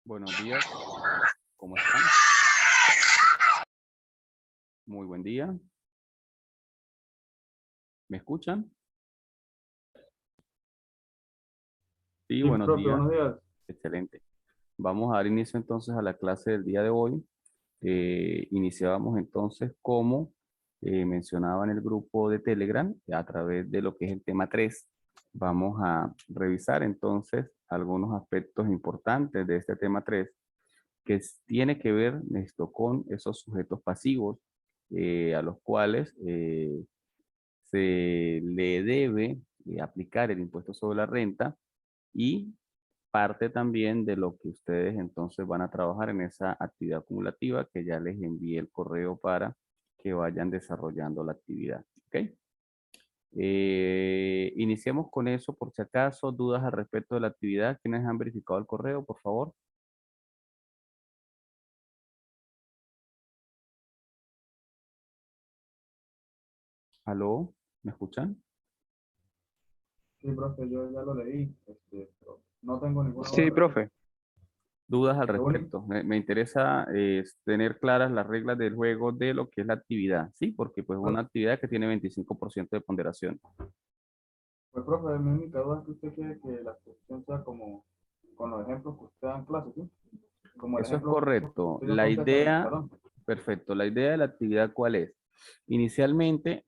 Buenos días, ¿cómo están? Muy buen día. ¿Me escuchan? Sí, Sí, buenos profe, días. buenos días. Excelente. Vamos a dar inicio entonces a la clase del día de hoy. Iniciábamos entonces como mencionaba en el grupo de Telegram, a través de lo que es el tema 3. Vamos a revisar entonces algunos aspectos importantes de este tema 3 que tiene que ver esto con esos sujetos pasivos a los cuales se le debe aplicar el impuesto sobre la renta y parte también de lo que ustedes entonces van a trabajar en esa actividad acumulativa que ya les envié el correo para que vayan desarrollando la actividad. ¿Ok? Iniciemos con eso por si acaso, dudas al respecto de la actividad. ¿Quiénes han verificado el correo, por favor? ¿Aló? ¿Me escuchan? Sí, profe, yo ya lo leí, pero no tengo ninguna duda Sí, al respecto. profe. Dudas al Lo único, respecto. Me interesa tener claras las reglas del juego de lo que es la actividad, ¿sí? Porque pues una actividad que tiene 25% de ponderación. pues, profe, mi única duda es que usted quiere que la exposición sea como con los ejemplos que usted da en clase, ¿sí? Como el Eso es ejemplo correcto. que yo La contesté en el idea, salón. perfecto. La idea de la actividad, ¿cuál es? Inicialmente,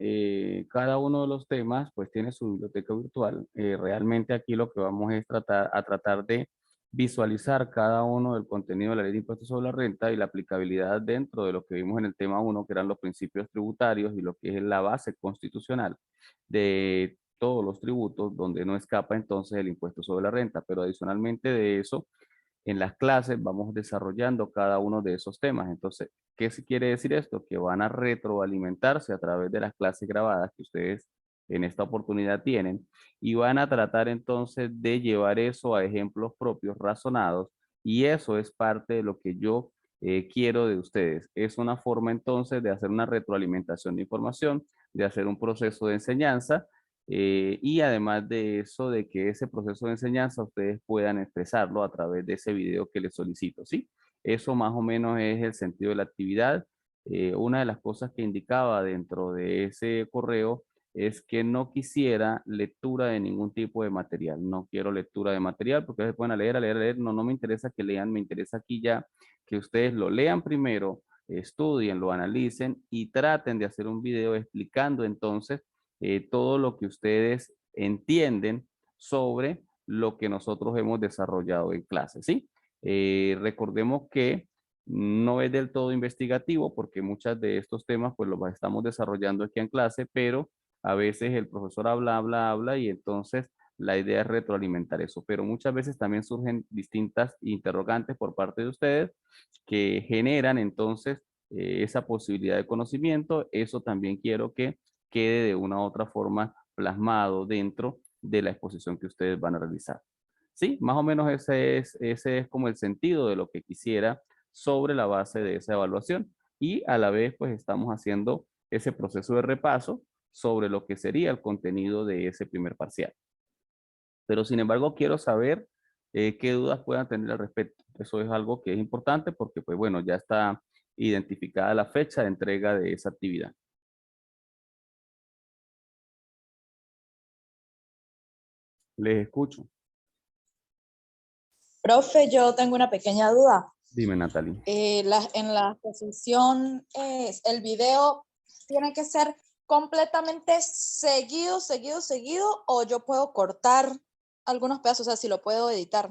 cada uno de los temas, pues tiene su biblioteca virtual. Realmente aquí lo que vamos es tratar de visualizar cada uno del contenido de la ley de impuestos sobre la renta y la aplicabilidad dentro de lo que vimos en el tema 1, que eran los principios tributarios y lo que es la base constitucional de todos los tributos, donde no escapa entonces el impuesto sobre la renta. Pero adicionalmente de eso, en las clases vamos desarrollando cada uno de esos temas. Entonces, ¿qué se quiere decir esto? Que van a retroalimentarse a través de las clases grabadas que ustedes en esta oportunidad tienen y van a tratar entonces de llevar eso a ejemplos propios razonados y eso es parte de lo que yo quiero de ustedes. Es una forma entonces de hacer una retroalimentación de información, de hacer un proceso de enseñanza y además de eso, de que ese proceso de enseñanza ustedes puedan expresarlo a través de ese video que les solicito, ¿sí? Eso más o menos es el sentido de la actividad. Una de las cosas que indicaba dentro de ese correo es que no quisiera lectura de ningún tipo de material. No quiero lectura de material porque se pueden leer, a leer, a leer. No, no me interesa que lean, me interesa aquí ya que ustedes lo lean primero, estudien, lo analicen y traten de hacer un video explicando entonces todo lo que ustedes entienden sobre lo que nosotros hemos desarrollado en clase, ¿sí? Recordemos que no es del todo investigativo porque muchos de estos temas pues los estamos desarrollando aquí en clase, pero a veces el profesor habla y entonces la idea es retroalimentar eso, pero muchas veces también surgen distintas interrogantes por parte de ustedes que generan entonces esa posibilidad de conocimiento. Eso también quiero que quede de una u otra forma plasmado dentro de la exposición que ustedes van a realizar. Sí, más o menos ese es como el sentido de lo que quisiera sobre la base de esa evaluación y a la vez pues estamos haciendo ese proceso de repaso sobre lo que sería el contenido de ese primer parcial. Pero sin embargo quiero saber qué dudas puedan tener al respecto. Eso es algo que es importante porque pues bueno, ya está identificada la fecha de entrega de esa actividad. Les escucho. Profe, yo tengo una pequeña duda. Dime, Natalie. En la exposición, el video tiene que ser completamente seguido, o yo puedo cortar algunos pedazos, o sea, si lo puedo editar.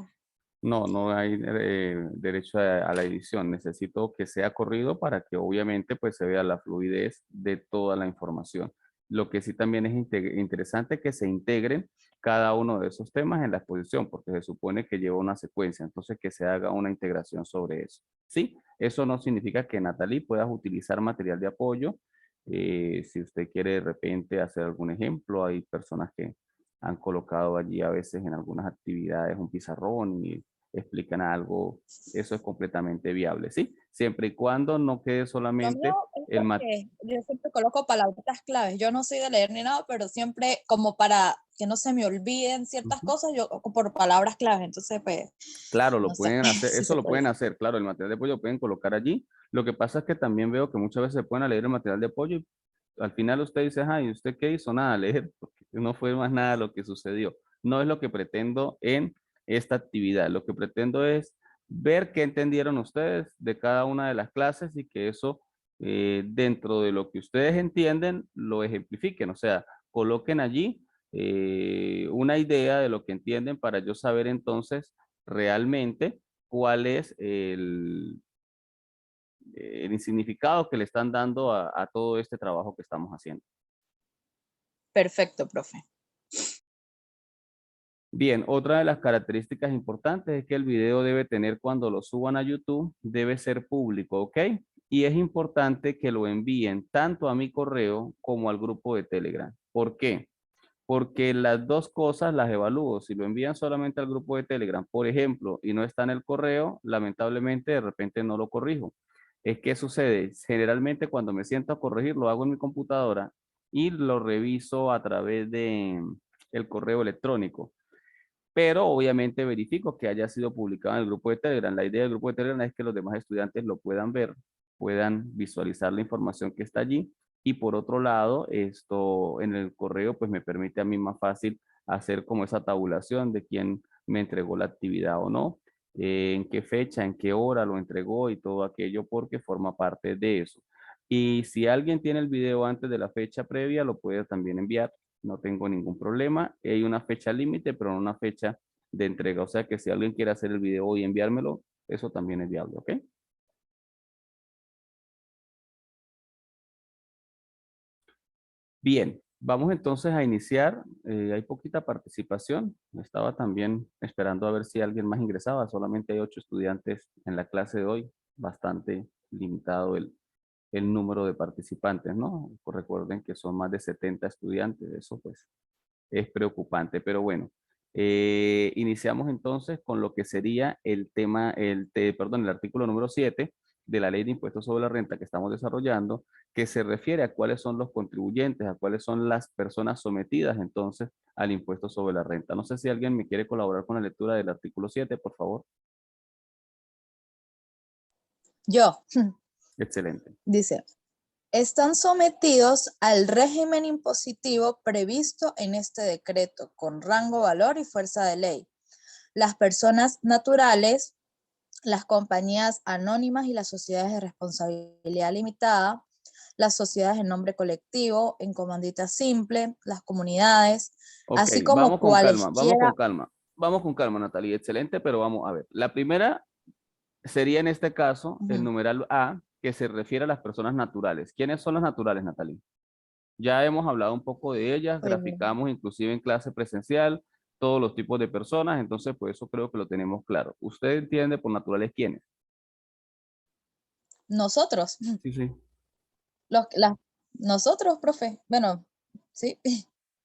No, no hay derecho a la edición. Necesito que sea corrido para que obviamente pues se vea la fluidez de toda la información. Lo que sí también es interesante que se integren cada uno de esos temas en la exposición, porque se supone que lleva una secuencia, entonces que se haga una integración sobre eso. Sí, eso no significa que Natalie puedas utilizar material de apoyo. Si usted quiere de repente hacer algún ejemplo, hay personas que han colocado allí a veces en algunas actividades un pizarrón y explican algo, eso es completamente viable, ¿sí? Siempre y cuando no quede Lo mío solamente... es el porque yo siempre coloco palabras claves. Yo no soy de leer ni nada, pero siempre como para que no se me olviden ciertas cosas, yo por palabras claves. Entonces, pues, Claro, lo no sé pueden hacer, si eso se lo puede. pueden hacer, claro, el material de apoyo lo pueden colocar allí. Lo que pasa es que también veo que muchas veces se pueden leer el material de apoyo y al final usted dice, ay, ¿usted qué hizo? Nada, leer, porque no fue más nada lo que sucedió. No es lo que pretendo en esta actividad. Lo que pretendo es ver qué entendieron ustedes de cada una de las clases y que eso, dentro de lo que ustedes entienden, lo ejemplifiquen. O sea, coloquen allí una idea de lo que entienden para yo saber entonces realmente cuál es el significado que le están dando a todo este trabajo que estamos haciendo. Perfecto, profe. Bien, otra de las características importantes es que el video debe tener, cuando lo suban a YouTube, debe ser público, ¿ok? Y es importante que lo envíen tanto a mi correo como al grupo de Telegram. ¿Por qué? Porque las dos cosas las evalúo. Si lo envían solamente al grupo de Telegram, por ejemplo, y no está en el correo, lamentablemente de repente no lo corrijo. Es que sucede, generalmente cuando me siento a corregir, lo hago en mi computadora y lo reviso a través de el correo electrónico. Pero obviamente verifico que haya sido publicado en el grupo de Telegram. La idea del grupo de Telegram es que los demás estudiantes lo puedan ver, puedan visualizar la información que está allí. Y por otro lado, esto en el correo pues me permite a mí más fácil hacer como esa tabulación de quién me entregó la actividad o no, en qué fecha, en qué hora lo entregó y todo aquello, porque forma parte de eso. Y si alguien tiene el video antes de la fecha previa, lo puede también enviar, no tengo ningún problema. Hay una fecha límite, pero no una fecha de entrega. O sea que si alguien quiere hacer el video y enviármelo, eso también es viable, ¿ok? Bien, vamos entonces a iniciar. Hay poquita participación. Estaba también esperando a ver si alguien más ingresaba. Solamente hay 8 estudiantes en la clase de hoy. Bastante limitado el número de participantes, ¿no? Pues recuerden que son más de 70 estudiantes. Eso pues es preocupante, pero bueno. Iniciamos entonces con lo que sería el tema, perdón, el artículo número 7 de la Ley de Impuestos sobre la Renta que estamos desarrollando, que se refiere a cuáles son los contribuyentes, a cuáles son las personas sometidas entonces al impuesto sobre la renta. No sé si alguien me quiere colaborar con la lectura del artículo 7, por favor. Yo, Excelente. dice, están sometidos al régimen impositivo previsto en este decreto con rango, valor y fuerza de ley. Las personas naturales, las compañías anónimas y las sociedades de responsabilidad limitada, las sociedades en nombre colectivo, en comandita simple, las comunidades, Ok, así como vamos con calma, vamos con cualquiera. calma. Vamos con calma, Natalie. Excelente, pero vamos a ver. La primera sería en este caso el Ujú. numeral A, que se refiere a las personas naturales. ¿Quiénes son las naturales, Natalie? Ya hemos hablado un poco de ellas, Eh, graficamos inclusive en clase presencial todos los tipos de personas, entonces pues eso creo que lo tenemos claro. ¿Usted entiende por naturales quiénes? nosotros, Sí, sí. los, las, nosotros, profe, bueno, sí,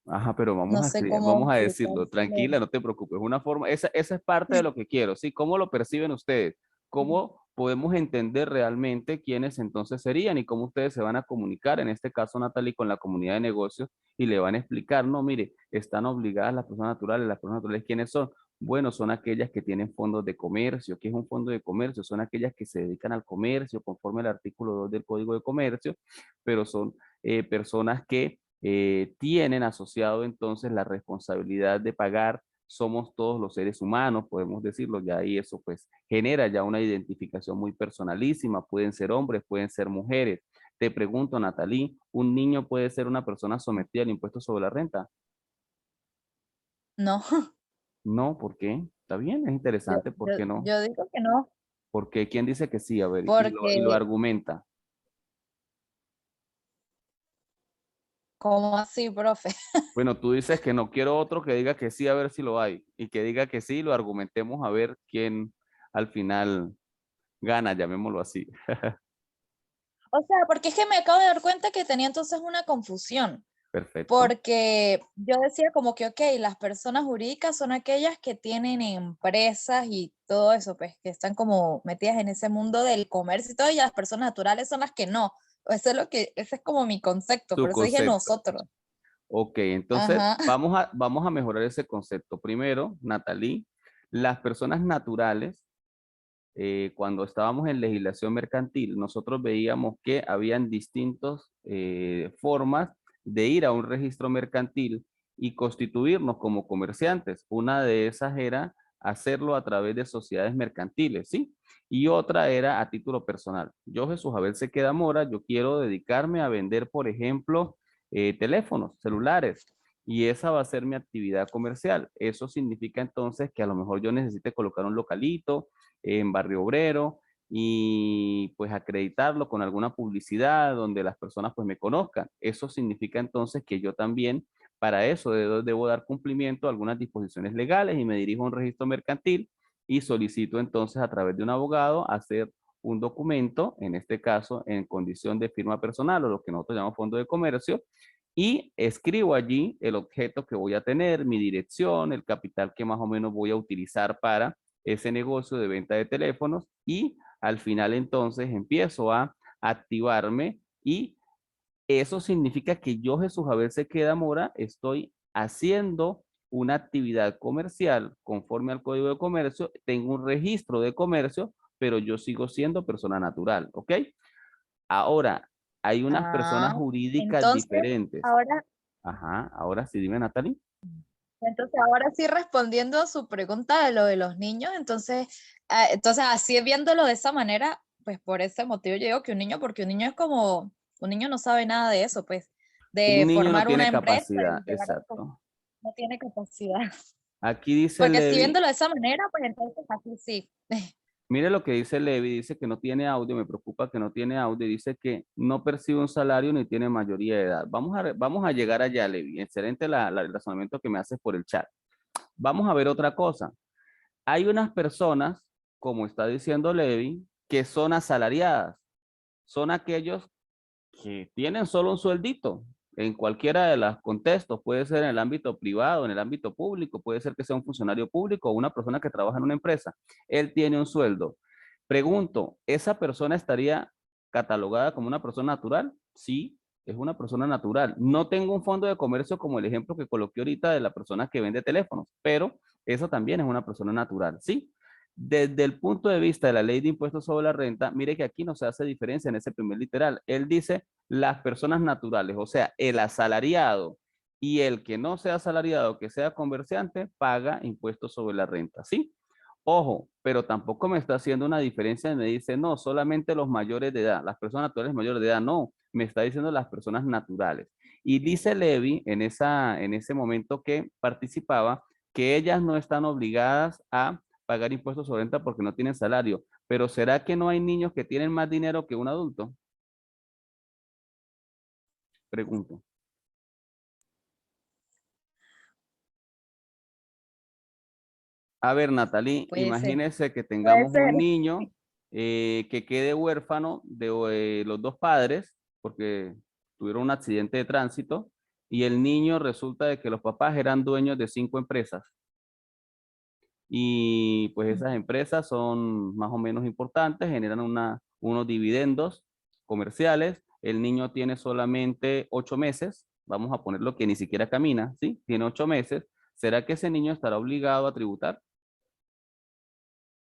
Ajá, pero vamos no a sé escribir, cómo vamos a decirlo, tranquila, explicárselo. no te preocupes, una forma, esa es parte de lo que quiero, ¿sí? ¿Cómo lo perciben ustedes? ¿Cómo podemos entender realmente quiénes entonces serían y cómo ustedes se van a comunicar, en este caso Natalie, con la comunidad de negocios y le van a explicar, no, mire, están obligadas las personas naturales, ¿quiénes son? Bueno, son aquellas que tienen fondos de comercio. ¿Qué es un fondo de comercio? Son aquellas que se dedican al comercio conforme al artículo 2 del Código de Comercio, pero son personas que tienen asociado entonces la responsabilidad de pagar. Somos todos los seres humanos, podemos decirlo, ya ahí eso pues genera ya una identificación muy personalísima, pueden ser hombres, pueden ser mujeres. Te pregunto, Natalie, ¿un niño puede ser una persona sometida al impuesto sobre la renta? No, No, ¿por qué? Está bien, es yo, interesante, ¿por yo, qué no? yo digo que no, Porque ¿quién dice que sí? A ver, y lo porque, argumenta. ¿cómo así, profe? Bueno, tú dices que no, quiero otro que diga que sí, a ver si lo hay, y que diga que sí, lo argumentemos a ver quién al final gana, llamémoslo así. O sea, porque es que me acabo de dar cuenta que tenía entonces una confusión, Perfecto. porque yo decía como que, ok, las personas jurídicas son aquellas que tienen empresas y todo eso, pues que están como metidas en ese mundo del comercio y todo, y las personas naturales son las que no, Eso es lo que, ese es como mi concepto, Tu por eso dije concepto. nosotros. Ok, entonces Ajá. vamos a mejorar ese concepto. Primero, Natalie, las personas naturales, cuando estábamos en legislación mercantil, nosotros veíamos que habían distintas formas de ir a un registro mercantil y constituirnos como comerciantes. Una de esas era hacerlo a través de sociedades mercantiles, ¿sí? Y otra era a título personal. Yo, Jesús Abel Sequeda Mora, yo quiero dedicarme a vender, por ejemplo, teléfonos, celulares. Y esa va a ser mi actividad comercial. Eso significa entonces que a lo mejor yo necesite colocar un localito en Barrio Obrero y pues acreditarlo con alguna publicidad donde las personas pues me conozcan. Eso significa entonces que yo también para eso debo dar cumplimiento a algunas disposiciones legales y me dirijo a un registro mercantil y solicito entonces a través de un abogado hacer un documento, en este caso en condición de firma personal o lo que nosotros llamamos fondo de comercio, y escribo allí el objeto que voy a tener, mi dirección, el capital que más o menos voy a utilizar para ese negocio de venta de teléfonos y al final entonces empiezo a activarme y eso significa que yo, Jesús Javier Sequeda Mora, estoy haciendo una actividad comercial conforme al Código de Comercio, tengo un registro de comercio, pero yo sigo siendo persona natural, ¿ok? Ahora, hay unas personas Ah, jurídicas entonces, diferentes. ahora, Ajá, ahora sí, dime, Natalie. ahora sí respondiendo a su pregunta de lo de los niños, entonces, entonces así viéndolo de esa manera, pues por ese motivo yo digo que un niño, porque un niño es como, un niño no sabe nada de eso, pues, Un de niño no formar una tiene empresa capacidad, y llegar a eso, exacto. no tiene capacidad. Aquí dice Porque si Levi. viéndolo de esa manera, pues entonces así sí. Mire lo que dice Levi, dice que no tiene audio, me preocupa que no tiene audio, dice que no percibe un salario ni tiene mayoría de edad. Vamos a llegar allá, Levi. Excelente el razonamiento que me haces por el chat. Vamos a ver otra cosa. Hay unas personas, como está diciendo Levi, que son asalariadas. Son aquellos que tienen solo un sueldito en cualquiera de los contextos, puede ser en el ámbito privado, en el ámbito público, puede ser que sea un funcionario público o una persona que trabaja en una empresa. Él tiene un sueldo. Pregunto, ¿esa persona estaría catalogada como una persona natural? Sí, es una persona natural. No tengo un fondo de comercio como el ejemplo que coloqué ahorita de la persona que vende teléfonos, pero eso también es una persona natural, ¿sí? Desde el punto de vista de la ley de impuestos sobre la renta, mire que aquí no se hace diferencia en ese primer literal. Él dice las personas naturales, o sea, el asalariado y el que no sea asalariado, que sea comerciante, paga impuestos sobre la renta, ¿sí? Ojo, pero tampoco me está haciendo una diferencia y me dice, no, solamente los mayores de edad, las personas naturales mayores de edad, no, me está diciendo las personas naturales. Y dice Levi en ese momento que participaba que ellas no están obligadas a pagar impuestos sobre renta porque no tienen salario. Pero ¿será que no hay niños que tienen más dinero que un adulto? Pregunto. A ver, Natalie, Puede ser, imagínese que puede tengamos ser. un niño que quede huérfano de los dos padres porque tuvieron un accidente de tránsito y el niño resulta de que los papás eran dueños de 5 empresas y pues esas empresas son más o menos importantes, generan unos dividendos comerciales. El niño tiene solamente 8 meses, vamos a ponerlo que ni siquiera camina, ¿sí? Tiene 8 meses. ¿Será que ese niño estará obligado a tributar?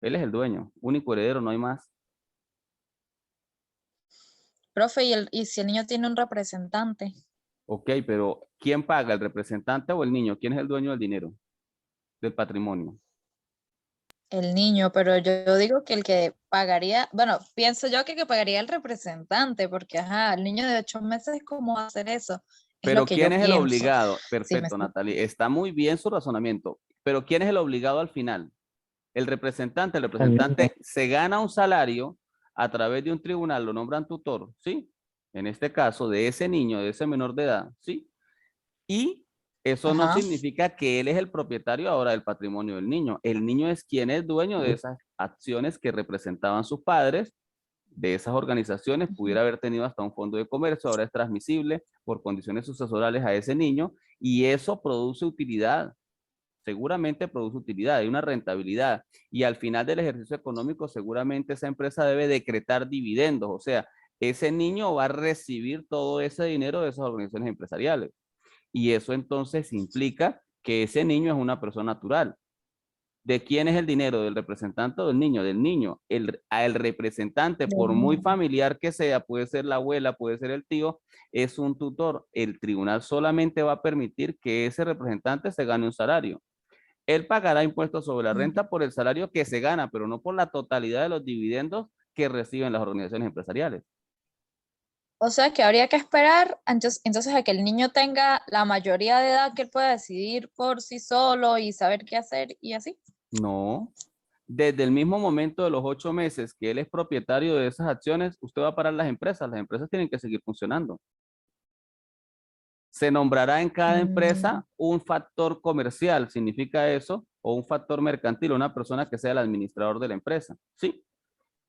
Él es el dueño, único heredero, no hay más. Profe, ¿y si el niño tiene un representante? Ok, pero ¿quién paga, el representante o el niño? ¿Quién es el dueño del dinero, del patrimonio? El niño, pero yo digo que el que pagaría, bueno, pienso yo que el que pagaría el representante, porque ajá, el niño de 8 meses, ¿cómo va a hacer eso? Es lo Pero que ¿quién yo es el pienso. obligado? Sí, me Perfecto, Natalie. Está muy bien su razonamiento. Pero ¿quién es el obligado al final? El representante. El El niño. representante se gana un salario a través de un tribunal, lo nombran tutor, ¿sí? En este caso, de ese niño, de ese menor de edad, ¿sí? Y eso no Ajá. significa que él es el propietario ahora del patrimonio del niño. El niño es quien es dueño de esas acciones que representaban sus padres, de esas organizaciones, Ujú. pudiera haber tenido hasta un fondo de comercio, ahora es transmisible por condiciones sucesorales a ese niño y eso produce utilidad. Seguramente produce utilidad, hay una rentabilidad y al final del ejercicio económico seguramente esa empresa debe decretar dividendos, o sea, ese niño va a recibir todo ese dinero de esas organizaciones empresariales. Y eso entonces implica que ese niño es una persona natural. ¿De quién es el dinero? ¿Del representante o del niño? Del niño. El representante, por muy familiar que sea, puede ser la abuela, puede ser el tío, es un tutor. El tribunal solamente va a permitir que ese representante se gane un salario. Él pagará impuestos sobre la renta por el salario que se gana, pero no por la totalidad de los dividendos que reciben las organizaciones empresariales. O sea que habría que esperar entonces a que el niño tenga la mayoría de edad que él pueda decidir por sí solo y saber qué hacer y así. No. Desde el mismo momento de los 8 meses que él es propietario de esas acciones, usted va a parar las empresas tienen que seguir funcionando. Se nombrará en cada empresa un factor comercial, significa eso, o un factor mercantil, una persona que sea el administrador de la empresa, ¿sí?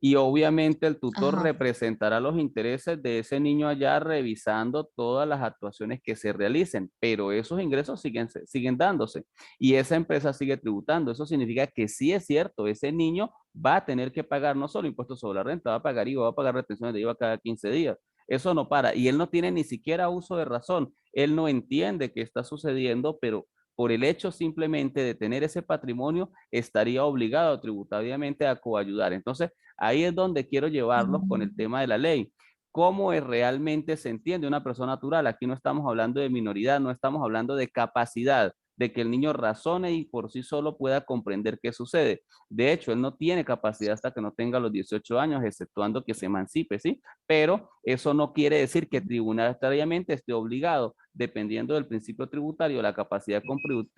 Y obviamente el tutor Ajá. representará los intereses de ese niño allá revisando todas las actuaciones que se realicen, pero esos ingresos siguen dándose y esa empresa sigue tributando. Eso significa que sí es cierto, ese niño va a tener que pagar no solo impuestos sobre la renta, va a pagar IVA, va a pagar retenciones de IVA cada 15 días. Eso no para y él no tiene ni siquiera uso de razón. Él no entiende qué está sucediendo, pero por el hecho simplemente de tener ese patrimonio, estaría obligado tributariamente a coayudar. Entonces, ahí es donde quiero llevarlos con el tema de la ley. ¿Cómo es realmente se entiende una persona natural? Aquí no estamos hablando de minoridad, no estamos hablando de capacidad, de que el niño razone y por sí solo pueda comprender qué sucede. De hecho, él no tiene capacidad hasta que no tenga los 18 años, exceptuando que se emancipe, ¿sí? Pero eso no quiere decir que tributariamente esté obligado. Dependiendo del principio tributario, la capacidad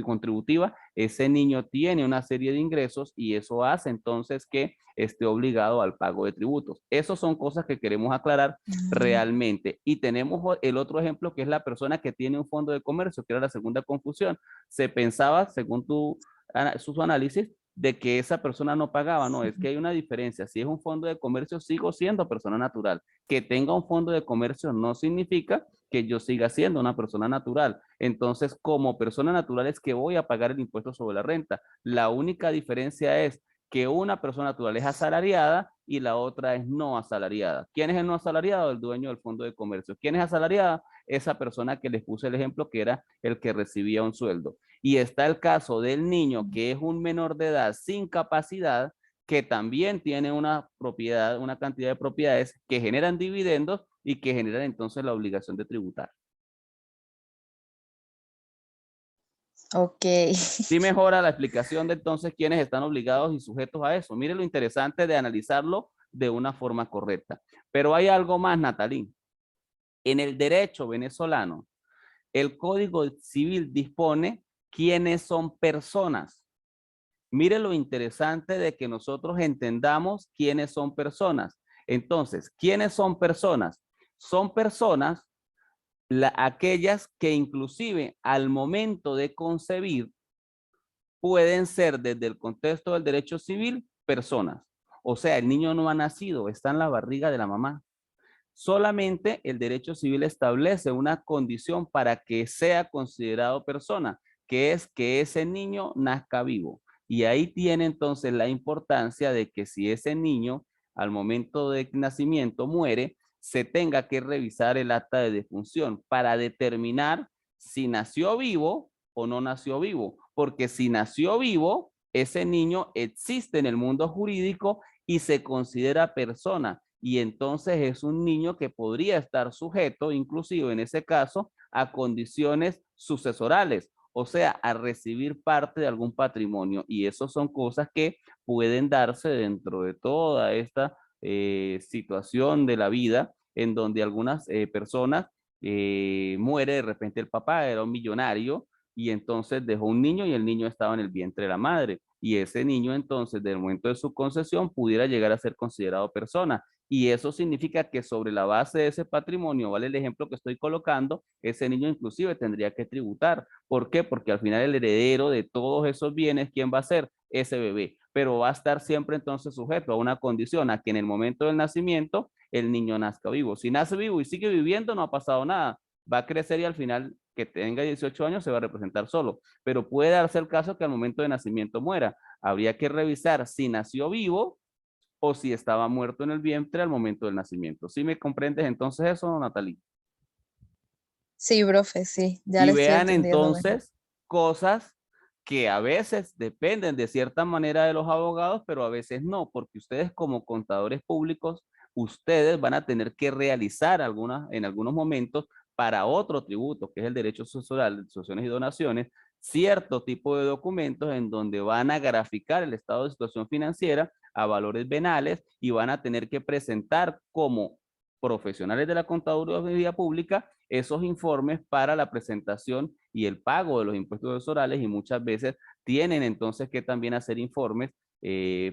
contributiva, ese niño tiene una serie de ingresos y eso hace entonces que esté obligado al pago de tributos. Esas son cosas que queremos aclarar realmente. Y tenemos el otro ejemplo que es la persona que tiene un fondo de comercio, que era la segunda confusión. Se pensaba, según su análisis, de que esa persona no pagaba. No, es que hay una diferencia. Si es un fondo de comercio, sigo siendo persona natural. Que tenga un fondo de comercio no significa que yo siga siendo una persona natural. Entonces, como persona natural es que voy a pagar el impuesto sobre la renta. La única diferencia es que una persona natural es asalariada y la otra es no asalariada. ¿Quién es el no asalariado? El dueño del fondo de comercio. ¿Quién es asalariada? Esa persona que les puse el ejemplo que era el que recibía un sueldo. Y está el caso del niño que es un menor de edad sin capacidad, que también tiene una propiedad, una cantidad de propiedades que generan dividendos y que generan entonces la obligación de tributar. Ok. Sí mejora la explicación de entonces quiénes están obligados y sujetos a eso. Mire lo interesante de analizarlo de una forma correcta. Pero hay algo más, Natalí. En el derecho venezolano, el Código Civil dispone quiénes son personas. Mire lo interesante de que nosotros entendamos quiénes son personas. Entonces, ¿quiénes son personas? Son personas aquellas que inclusive al momento de concebir pueden ser desde el contexto del derecho civil personas. O sea, el niño no ha nacido, está en la barriga de la mamá. Solamente el derecho civil establece una condición para que sea considerado persona, que es que ese niño nazca vivo. Y ahí tiene entonces la importancia de que si ese niño al momento de nacimiento muere, se tenga que revisar el acta de defunción para determinar si nació vivo o no nació vivo. Porque si nació vivo, ese niño existe en el mundo jurídico y se considera persona y entonces es un niño que podría estar sujeto, inclusive en ese caso, a condiciones sucesorales, o sea, a recibir parte de algún patrimonio. Y eso son cosas que pueden darse dentro de toda esta situación de la vida, en donde algunas personas muere de repente el papá, era un millonario, y entonces dejó un niño y el niño estaba en el vientre de la madre. Y ese niño entonces, del momento de su concesión, pudiera llegar a ser considerado persona. Y eso significa que sobre la base de ese patrimonio, vale el ejemplo que estoy colocando, ese niño inclusive tendría que tributar. ¿Por qué? Porque al final el heredero de todos esos bienes, ¿quién va a ser? Ese bebé. Pero va a estar siempre entonces sujeto a una condición, a que en el momento del nacimiento el niño nazca vivo. Si nace vivo y sigue viviendo, no ha pasado nada. Va a crecer y al final que tenga 18 años se va a representar solo. Pero puede darse el caso que al momento de nacimiento muera. Habría que revisar si nació vivo o si estaba muerto en el vientre al momento del nacimiento. ¿Sí me comprendes entonces eso, Natalie? Sí, profe, sí, ya Y le estoy vean entendiendo mejor. entonces cosas que a veces dependen de cierta manera de los abogados, pero a veces no, porque ustedes como contadores públicos, ustedes van a tener que realizar en algunos momentos para otro tributo, que es el derecho sucesoral, sucesiones y donaciones, cierto tipo de documentos en donde van a graficar el estado de situación financiera a valores venales y van a tener que presentar como profesionales de la contaduría pública esos informes para la presentación y el pago de los impuestos sucesorales, y muchas veces tienen entonces que también hacer informes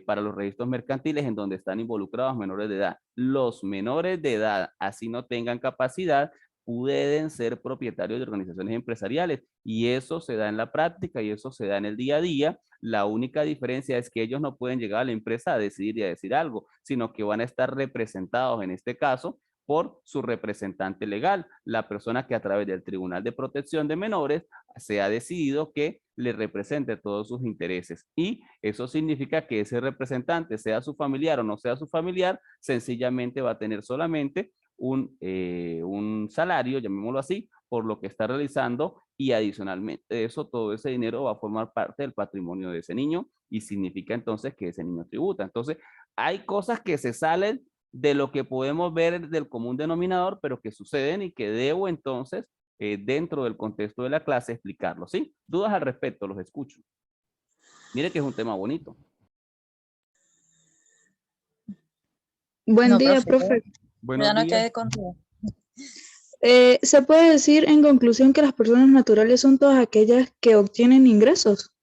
para los registros mercantiles en donde están involucrados menores de edad. Los menores de edad, así no tengan capacidad, pueden ser propietarios de organizaciones empresariales, y eso se da en la práctica y eso se da en el día a día. La única diferencia es que ellos no pueden llegar a la empresa a decidir y a decir algo, sino que van a estar representados en este caso por su representante legal, la persona que a través del Tribunal de Protección de Menores se ha decidido que le represente todos sus intereses. Y eso significa que ese representante, sea su familiar o no sea su familiar, sencillamente va a tener solamente un salario, llamémoslo así, por lo que está realizando, y adicionalmente eso, todo ese dinero va a formar parte del patrimonio de ese niño y significa entonces que ese niño tributa. Entonces, hay cosas que se salen de lo que podemos ver del común denominador, pero que suceden y que debo entonces, dentro del contexto de la clase, explicarlo, ¿sí? ¿Dudas al respecto? Los escucho. Mire que es un tema bonito. Buen No, día, profe, profe. Buenos ya no días. quedé con duda. ¿Se puede decir en conclusión que las personas naturales son todas aquellas que obtienen ingresos?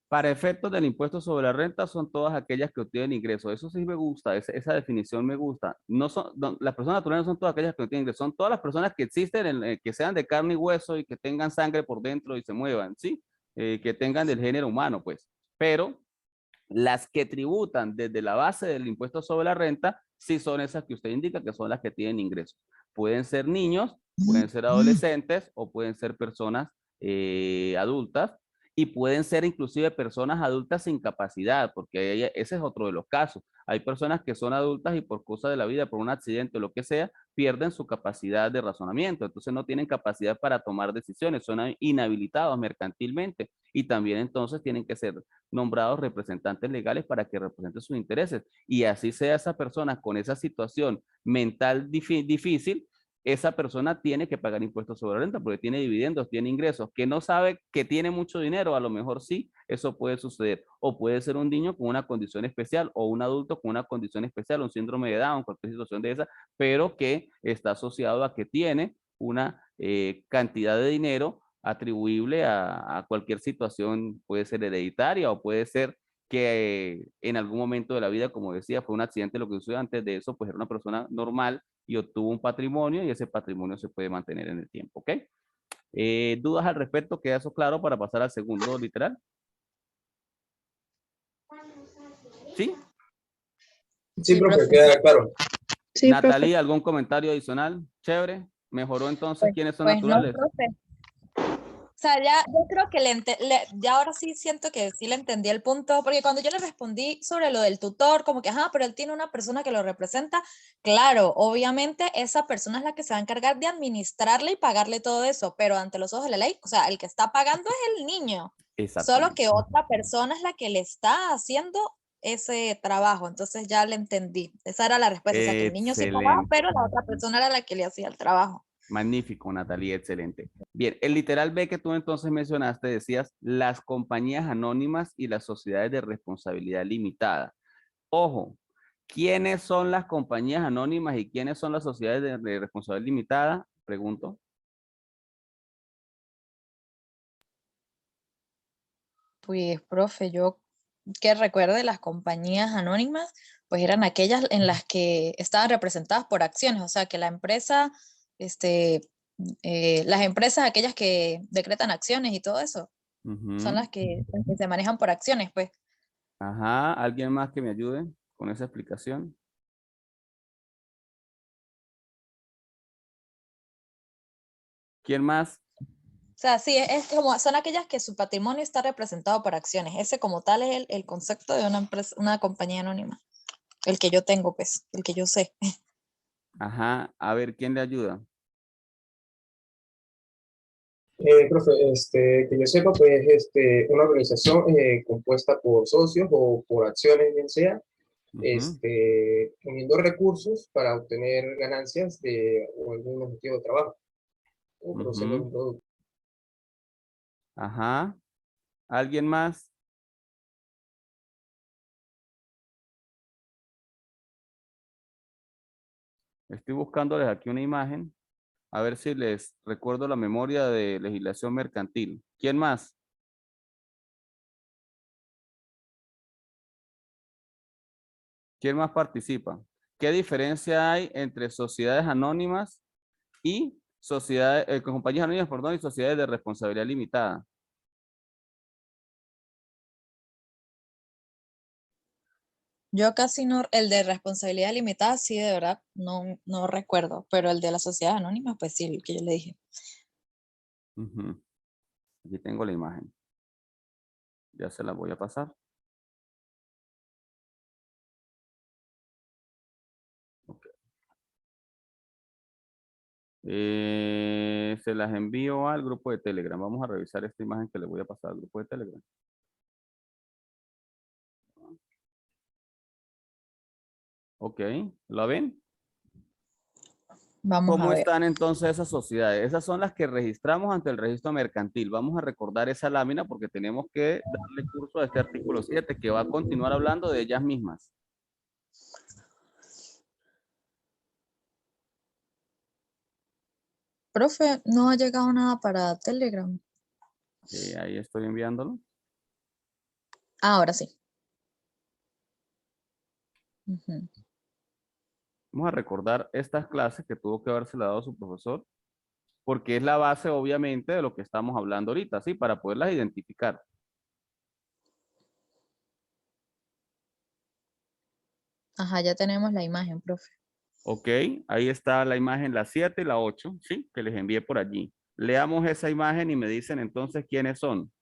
Para efectos del impuesto sobre la renta son todas aquellas que obtienen ingresos. Eso sí me gusta, esa definición me gusta. Las personas naturales no son todas aquellas que obtienen ingresos, son todas las personas que existen, que sean de carne y hueso y que tengan sangre por dentro y se muevan, ¿sí? Que tengan del género humano, pues. Pero las que tributan desde la base del impuesto sobre la renta, sí son esas que usted indica que son las que tienen ingresos. Pueden ser niños, pueden ser adolescentes o pueden ser personas adultas, y pueden ser inclusive personas adultas sin capacidad, porque ese es otro de los casos. Hay personas que son adultas y por cosa de la vida, por un accidente o lo que sea, pierden su capacidad de razonamiento, entonces no tienen capacidad para tomar decisiones, son inhabilitados mercantilmente, y también entonces tienen que ser nombrados representantes legales para que representen sus intereses. Y así sea esa persona con esa situación mental difícil, esa persona tiene que pagar impuestos sobre la renta porque tiene dividendos, tiene ingresos, que no sabe que tiene mucho dinero, a lo mejor sí, eso puede suceder. O puede ser un niño con una condición especial o un adulto con una condición especial, un síndrome de Down, cualquier situación de esa, pero que está asociado a que tiene una cantidad de dinero atribuible a cualquier situación, puede ser hereditaria o puede ser que en algún momento de la vida, como decía, fue un accidente lo que sucedió. Antes de eso, pues era una persona normal y obtuvo un patrimonio, y ese patrimonio se puede mantener en el tiempo, ¿ok? ¿Dudas al respecto? ¿Queda eso claro para pasar al segundo literal? ¿Sí? Sí, Sí, profe, profe. queda claro. Sí, profe. Natalie, ¿algún comentario adicional? Chévere. ¿Mejoró entonces Pues, quiénes son pues no, naturales? profe. O sea, ya yo creo que ya ahora sí siento que sí le entendí el punto, porque cuando yo le respondí sobre lo del tutor, como que, ajá, pero él tiene una persona que lo representa, claro, obviamente esa persona es la que se va a encargar de administrarle y pagarle todo eso, pero ante los ojos de la ley, o sea, el que está pagando es el niño, solo Exactamente. que otra persona es la que le está haciendo ese trabajo, entonces ya le entendí. Esa era la respuesta, o sea, que el niño sí pagaba, Excelente. pero la otra persona era la que le hacía el trabajo. Magnífico, Natalie, excelente. Bien, el literal B que tú entonces mencionaste, decías las compañías anónimas y las sociedades de responsabilidad limitada. Ojo, ¿quiénes son las compañías anónimas y quiénes son las sociedades de responsabilidad limitada? Pregunto. Pues, profe, yo que recuerde las compañías anónimas, pues eran aquellas en las que estaban representadas por acciones, o sea, que la empresa, este, las empresas, aquellas que decretan acciones y todo eso, son Ujú. las que se manejan por acciones, pues. Ajá, ¿alguien más que me ayude con esa explicación? ¿Quién más? O sea, sí, es como, son aquellas que su patrimonio está representado por acciones. Ese como tal es el concepto de una empresa, una compañía anónima. El que yo tengo, pues, el que yo sé. Ajá, a ver, ¿quién le ayuda? Profe, que yo sepa, pues, una organización compuesta por socios o por acciones, bien sea, Ujú, uniendo recursos para obtener ganancias de o algún objetivo de trabajo o produciendo ujú, un producto. ajá. ¿Alguien más? Estoy buscándoles aquí una imagen, a ver si les recuerdo la memoria de legislación mercantil. ¿Quién más? ¿Quién más participa? ¿Qué diferencia hay entre sociedades anónimas y sociedades, compañías anónimas, perdón, y sociedades de responsabilidad limitada? Yo casi no, el de responsabilidad limitada, sí, de verdad, no recuerdo, pero el de la sociedad anónima, pues sí, el que yo le dije. Ujú. Aquí tengo la imagen. Ya se la voy a pasar. Ok. Se las envío al grupo de Telegram. Vamos a revisar esta imagen que les voy a pasar al grupo de Telegram. Ok, ¿la ven? Vamos a ¿Cómo ver. están entonces esas sociedades? Esas son las que registramos ante el registro mercantil. Vamos a recordar esa lámina porque tenemos que darle curso a este artículo 7 que va a continuar hablando de ellas mismas. Profe, no ha llegado nada para Telegram. Ahí estoy enviándolo. Ahora sí. Ujú. Vamos a recordar estas clases que tuvo que haberse dado su profesor porque es la base obviamente de lo que estamos hablando ahorita, ¿sí? Para poderlas identificar. Ajá, ya tenemos la imagen, profe. Ok, ahí está la imagen, la 7 y la 8, ¿sí? Que les envié por allí. Leamos esa imagen y me dicen entonces quiénes son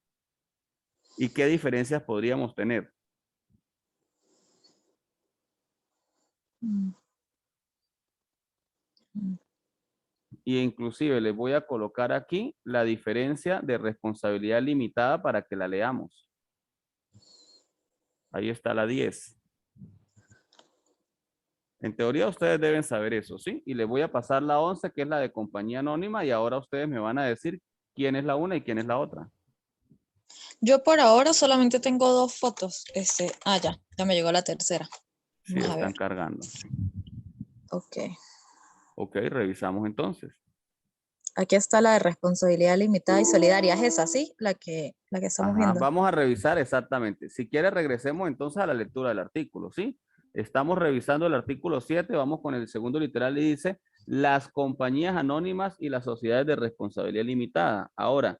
y qué diferencias podríamos tener. Mm, mm. Y inclusive les voy a colocar aquí la diferencia de responsabilidad limitada para que la leamos. Ahí está la 10. En teoría ustedes deben saber eso, ¿sí? Y les voy a pasar la 11, que es la de compañía anónima, y ahora ustedes me van a decir quién es la una y quién es la otra. Yo por ahora solamente tengo dos fotos. Ya me llegó la tercera. Sí, Vamos a ver. están cargando. Ok. Ok, revisamos entonces. Aquí está la de responsabilidad limitada y solidaria. Es esa, ¿sí? La que estamos Ajá, viendo. vamos a revisar exactamente. Si quiere, regresemos entonces a la lectura del artículo, ¿sí? Estamos revisando el artículo 7, vamos con el segundo literal y dice, las compañías anónimas y las sociedades de responsabilidad limitada. Ahora,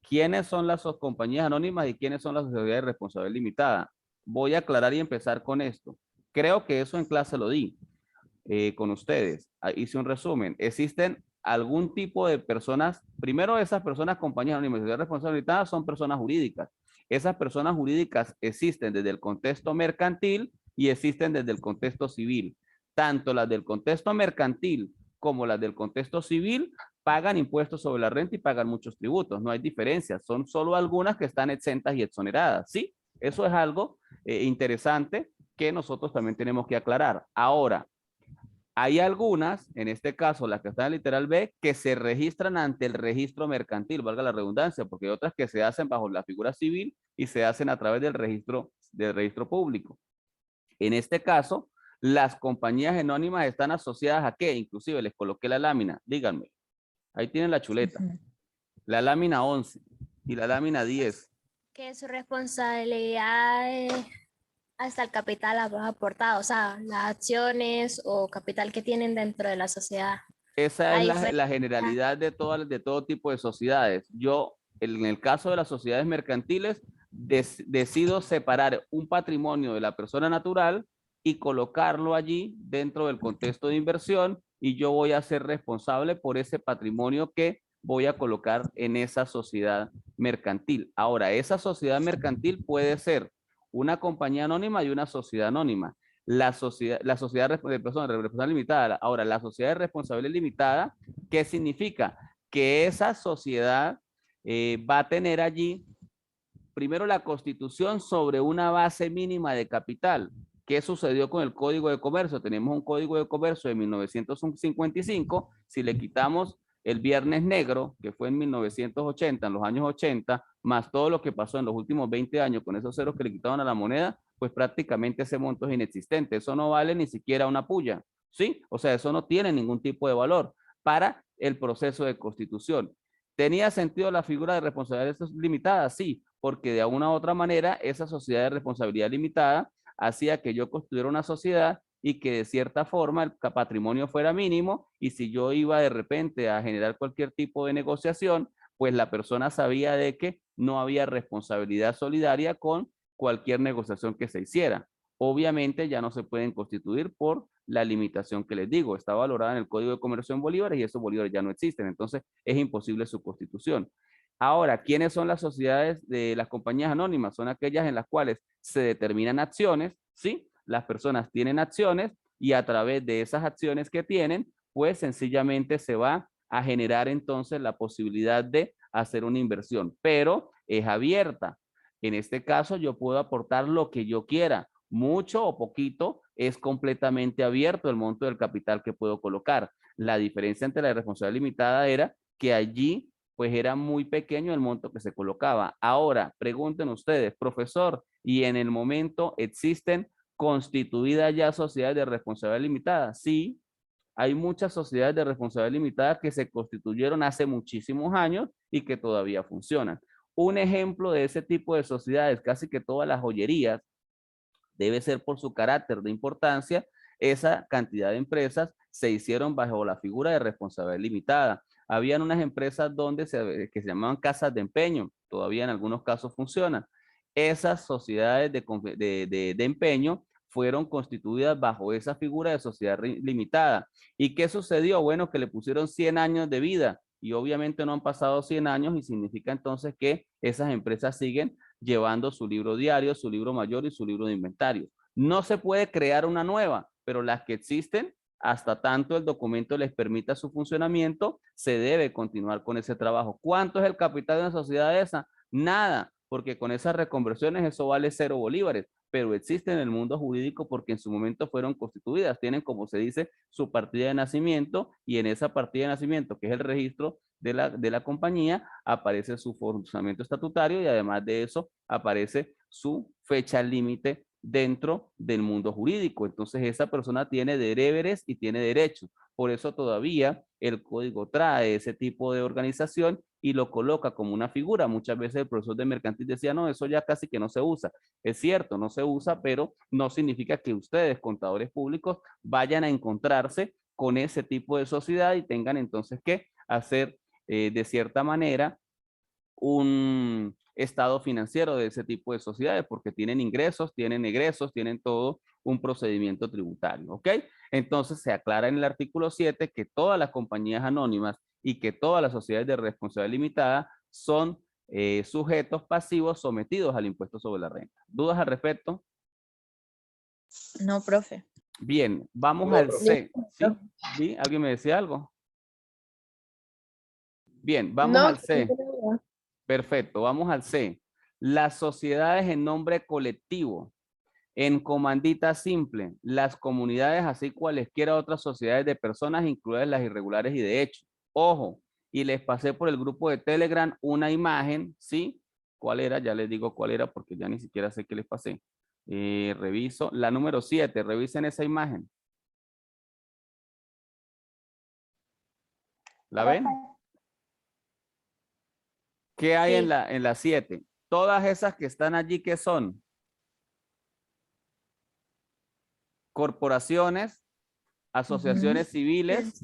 ¿quiénes son las compañías anónimas y quiénes son las sociedades de responsabilidad limitada? Voy a aclarar y empezar con esto. Creo que eso en clase lo di con ustedes. Hice un resumen. Existen algún tipo de personas, primero esas personas, compañías anónimas de responsabilidad, son personas jurídicas. Esas personas jurídicas existen desde el contexto mercantil y existen desde el contexto civil. Tanto las del contexto mercantil como las del contexto civil pagan impuestos sobre la renta y pagan muchos tributos. No hay diferencia. Son solo algunas que están exentas y exoneradas. ¿Sí? Eso es algo interesante que nosotros también tenemos que aclarar. Ahora, hay algunas, en este caso las que están en literal B, que se registran ante el registro mercantil, valga la redundancia, porque hay otras que se hacen bajo la figura civil y se hacen a través del registro público. En este caso, las compañías anónimas están asociadas a qué? Inclusive les coloqué la lámina, díganme. Ahí tienen la chuleta. Ujú. La lámina 11 y la lámina 10. Que su responsabilidad es hasta el capital aportado, o sea, las acciones o capital que tienen dentro de la sociedad. Esa A es diferencia, la generalidad de todo tipo de sociedades. Yo, en el caso de las sociedades mercantiles, decido separar un patrimonio de la persona natural y colocarlo allí dentro del contexto de inversión y yo voy a ser responsable por ese patrimonio que voy a colocar en esa sociedad mercantil. Ahora, esa sociedad mercantil puede ser una compañía anónima y una sociedad anónima. la sociedad de personas de responsabilidad limitada. Ahora, la sociedad de responsabilidad limitada, ¿qué significa? Que esa sociedad va a tener allí, primero, la constitución sobre una base mínima de capital. ¿Qué sucedió con el Código de Comercio? Tenemos un Código de Comercio de 1955. Si le quitamos el Viernes Negro, que fue en 1980, en los años 80, más todo lo que pasó en los últimos 20 años con esos ceros que le quitaron a la moneda, pues prácticamente ese monto es inexistente. Eso no vale ni siquiera una puya, ¿sí? O sea, eso no tiene ningún tipo de valor para el proceso de constitución. ¿Tenía sentido la figura de responsabilidad limitada? Sí, porque de alguna u otra manera esa sociedad de responsabilidad limitada hacía que yo construyera una sociedad y que de cierta forma el patrimonio fuera mínimo, y si yo iba de repente a generar cualquier tipo de negociación, pues la persona sabía de que no había responsabilidad solidaria con cualquier negociación que se hiciera. Obviamente ya no se pueden constituir por la limitación que les digo, está valorada en el Código de Comercio en bolívares y esos bolívares ya no existen, entonces es imposible su constitución. Ahora, ¿quiénes son las sociedades de las compañías anónimas? Son aquellas en las cuales se determinan acciones, ¿sí? Las personas tienen acciones y a través de esas acciones que tienen, pues sencillamente se va a generar entonces la posibilidad de hacer una inversión, pero es abierta. En este caso yo puedo aportar lo que yo quiera, mucho o poquito, es completamente abierto el monto del capital que puedo colocar. La diferencia entre la responsabilidad limitada era que allí pues era muy pequeño el monto que se colocaba. Ahora, pregunten ustedes, profesor, ¿y en el momento existen constituidas ya sociedades de responsabilidad limitada? Sí, hay muchas sociedades de responsabilidad limitada que se constituyeron hace muchísimos años y que todavía funcionan. Un ejemplo de ese tipo de sociedades, casi que todas las joyerías, debe ser por su carácter de importancia, esa cantidad de empresas se hicieron bajo la figura de responsabilidad limitada. Habían unas empresas que se llamaban casas de empeño, todavía en algunos casos funcionan. Esas sociedades de empeño fueron constituidas bajo esa figura de sociedad limitada. ¿Y qué sucedió? Bueno, que le pusieron 100 años de vida y obviamente no han pasado 100 años y significa entonces que esas empresas siguen llevando su libro diario, su libro mayor y su libro de inventario. No se puede crear una nueva, pero las que existen, hasta tanto el documento les permita su funcionamiento, se debe continuar con ese trabajo. ¿Cuánto es el capital de una sociedad esa? Nada, porque con esas reconversiones eso vale 0 bolívares, pero existen en el mundo jurídico porque en su momento fueron constituidas, tienen, como se dice, su partida de nacimiento, y en esa partida de nacimiento, que es el registro de la compañía, aparece su funcionamiento estatutario y además de eso aparece su fecha límite dentro del mundo jurídico. Entonces esa persona tiene deberes y tiene derechos. Por eso todavía el código trae ese tipo de organización y lo coloca como una figura. Muchas veces el profesor de mercantil decía, no, eso ya casi que no se usa. Es cierto, no se usa, pero no significa que ustedes, contadores públicos, vayan a encontrarse con ese tipo de sociedad y tengan entonces que hacer de cierta manera un estado financiero de ese tipo de sociedades, porque tienen ingresos, tienen egresos, tienen todo un procedimiento tributario, ¿ok? Entonces se aclara en el artículo 7 que todas las compañías anónimas y que todas las sociedades de responsabilidad limitada son sujetos pasivos sometidos al impuesto sobre la renta. ¿Dudas al respecto? No, profe. Bien, vamos No, al profe. C. ¿Sí? ¿Sí? ¿Alguien me decía algo? Bien, vamos No, al C. Perfecto, vamos al C. Las sociedades en nombre colectivo, en comandita simple, las comunidades, así cualesquiera otras sociedades de personas, incluidas las irregulares y de hecho. Ojo, y les pasé por el grupo de Telegram una imagen, ¿sí? ¿Cuál era? Ya les digo cuál era porque ya ni siquiera sé qué les pasé. Reviso. La número 7, revisen esa imagen. ¿La ven? ¿Qué hay Sí. en la 7? Todas esas que están allí, ¿qué son? Corporaciones, asociaciones civiles,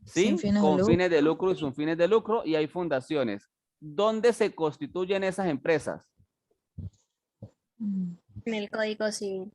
Sin ¿sí? fines de Con lucro. fines de lucro y sin fines de lucro, y hay fundaciones. ¿Dónde se constituyen esas empresas? En el Código Civil.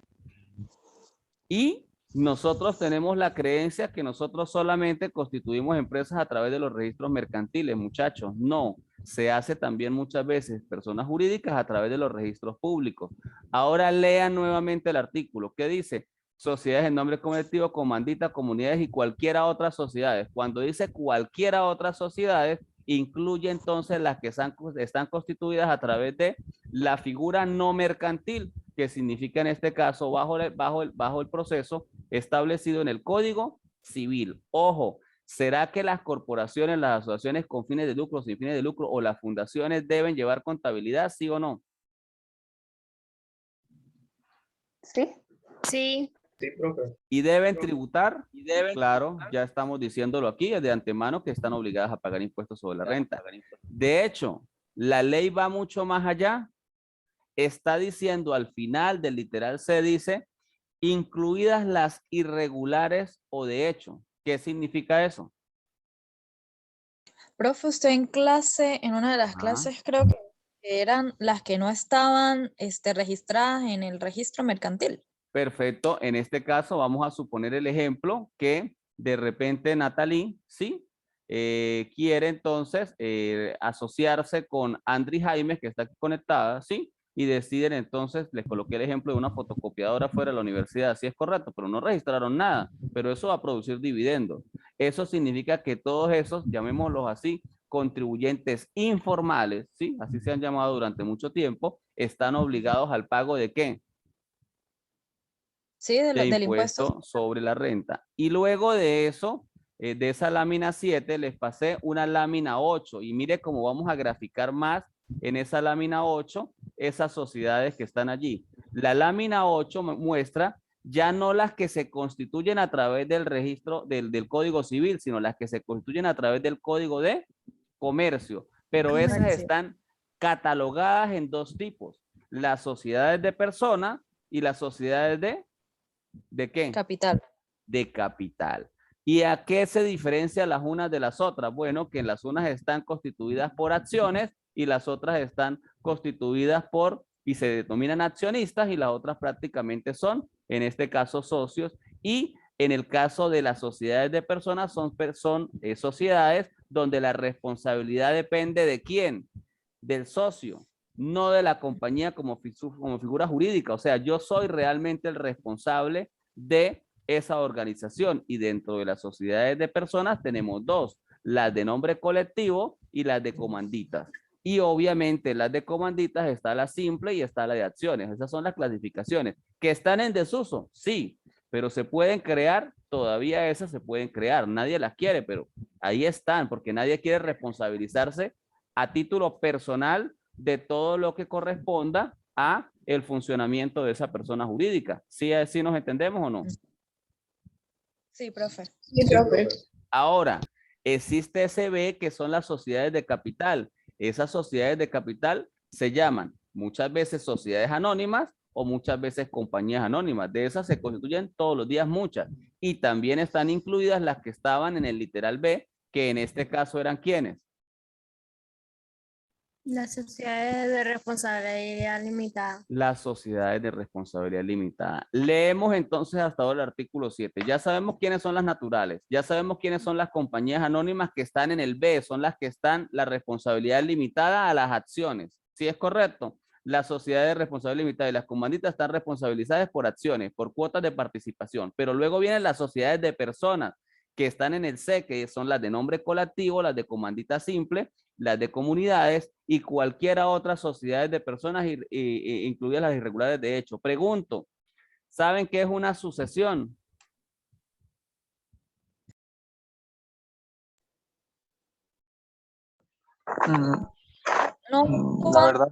Y nosotros tenemos la creencia que nosotros solamente constituimos empresas a través de los registros mercantiles, muchachos. No, se hace también muchas veces personas jurídicas a través de los registros públicos. Ahora lean nuevamente el artículo. ¿Qué dice? sociedades en nombre colectivo, comandita, comunidades y cualquiera otras sociedades. Cuando dice cualquiera otras sociedades, incluye entonces las que están constituidas a través de la figura no mercantil, que significa en este caso bajo el proceso establecido en el Código Civil. Ojo, ¿será que las corporaciones, las asociaciones con fines de lucro, sin fines de lucro o las fundaciones deben llevar contabilidad, sí o no? Sí. Sí, Sí, profe. ¿Y deben tributar? Claro, ya estamos diciéndolo aquí de antemano que están obligadas a pagar impuestos sobre la renta. De hecho, la ley va mucho más allá. Está diciendo al final del literal C, dice, incluidas las irregulares o de hecho. ¿Qué significa eso? Profe, usted en clase, en una de las Ajá. clases creo que eran las que no estaban registradas en el registro mercantil. Perfecto. En este caso vamos a suponer el ejemplo que de repente Natalie, ¿sí? Quiere entonces asociarse con Andri Jaime, que está aquí conectada, ¿sí? Y deciden entonces, les coloqué el ejemplo de una fotocopiadora fuera de la universidad, sí es correcto, pero no registraron nada, pero eso va a producir dividendos. Eso significa que todos esos, llamémoslos así, contribuyentes informales, ¿sí? Así se han llamado durante mucho tiempo, están obligados al pago ¿de qué? Sí, De del impuesto. impuesto sobre la renta. Y luego de eso, de esa lámina 7, les pasé una lámina 8. Y mire cómo vamos a graficar más en esa lámina 8 esas sociedades que están allí. La lámina 8 muestra ya no las que se constituyen a través del registro del Código Civil, sino las que se constituyen a través del Código de Comercio. Pero esas Comercio. están catalogadas en dos tipos. Las sociedades de personas y las sociedades ¿de qué? Capital. De capital. ¿Y a qué se diferencia las unas de las otras? Bueno, que las unas están constituidas por acciones y las otras están constituidas por, y se denominan accionistas, y las otras prácticamente son, en este caso, socios. Y en el caso de las sociedades de personas, son sociedades donde la responsabilidad depende de quién, del socio, no de la compañía como figura jurídica. O sea, yo soy realmente el responsable de esa organización, y dentro de las sociedades de personas tenemos dos, las de nombre colectivo y las de comanditas. Y obviamente las de comanditas está la simple y está la de acciones. Esas son las clasificaciones. ¿Que están en desuso? Sí, pero se pueden crear, todavía esas se pueden crear. Nadie las quiere, pero ahí están, porque nadie quiere responsabilizarse a título personal de todo lo que corresponda a el funcionamiento de esa persona jurídica. ¿Sí, así nos entendemos o no? Sí, profe. Sí, profe. Ahora, existe SB, que son las sociedades de capital. Esas sociedades de capital se llaman muchas veces sociedades anónimas o muchas veces compañías anónimas. De esas se constituyen todos los días muchas. Y también están incluidas las que estaban en el literal B, que en este caso eran ¿quiénes? las sociedades de responsabilidad limitada. Las sociedades de responsabilidad limitada. Leemos entonces hasta ahora el artículo 7. Ya sabemos quiénes son las naturales. Ya sabemos quiénes son las compañías anónimas que están en el B. Son las que están la responsabilidad limitada a las acciones. ¿Sí es correcto? Las sociedades de responsabilidad limitada y las comanditas están responsabilizadas por acciones, por cuotas de participación. Pero luego vienen las sociedades de personas que están en el C, que son las de nombre colectivo, las de comandita simple, las de comunidades y cualquiera otra sociedades de personas, incluidas las irregulares de hecho. Pregunto, ¿saben qué es una sucesión? No, La verdad,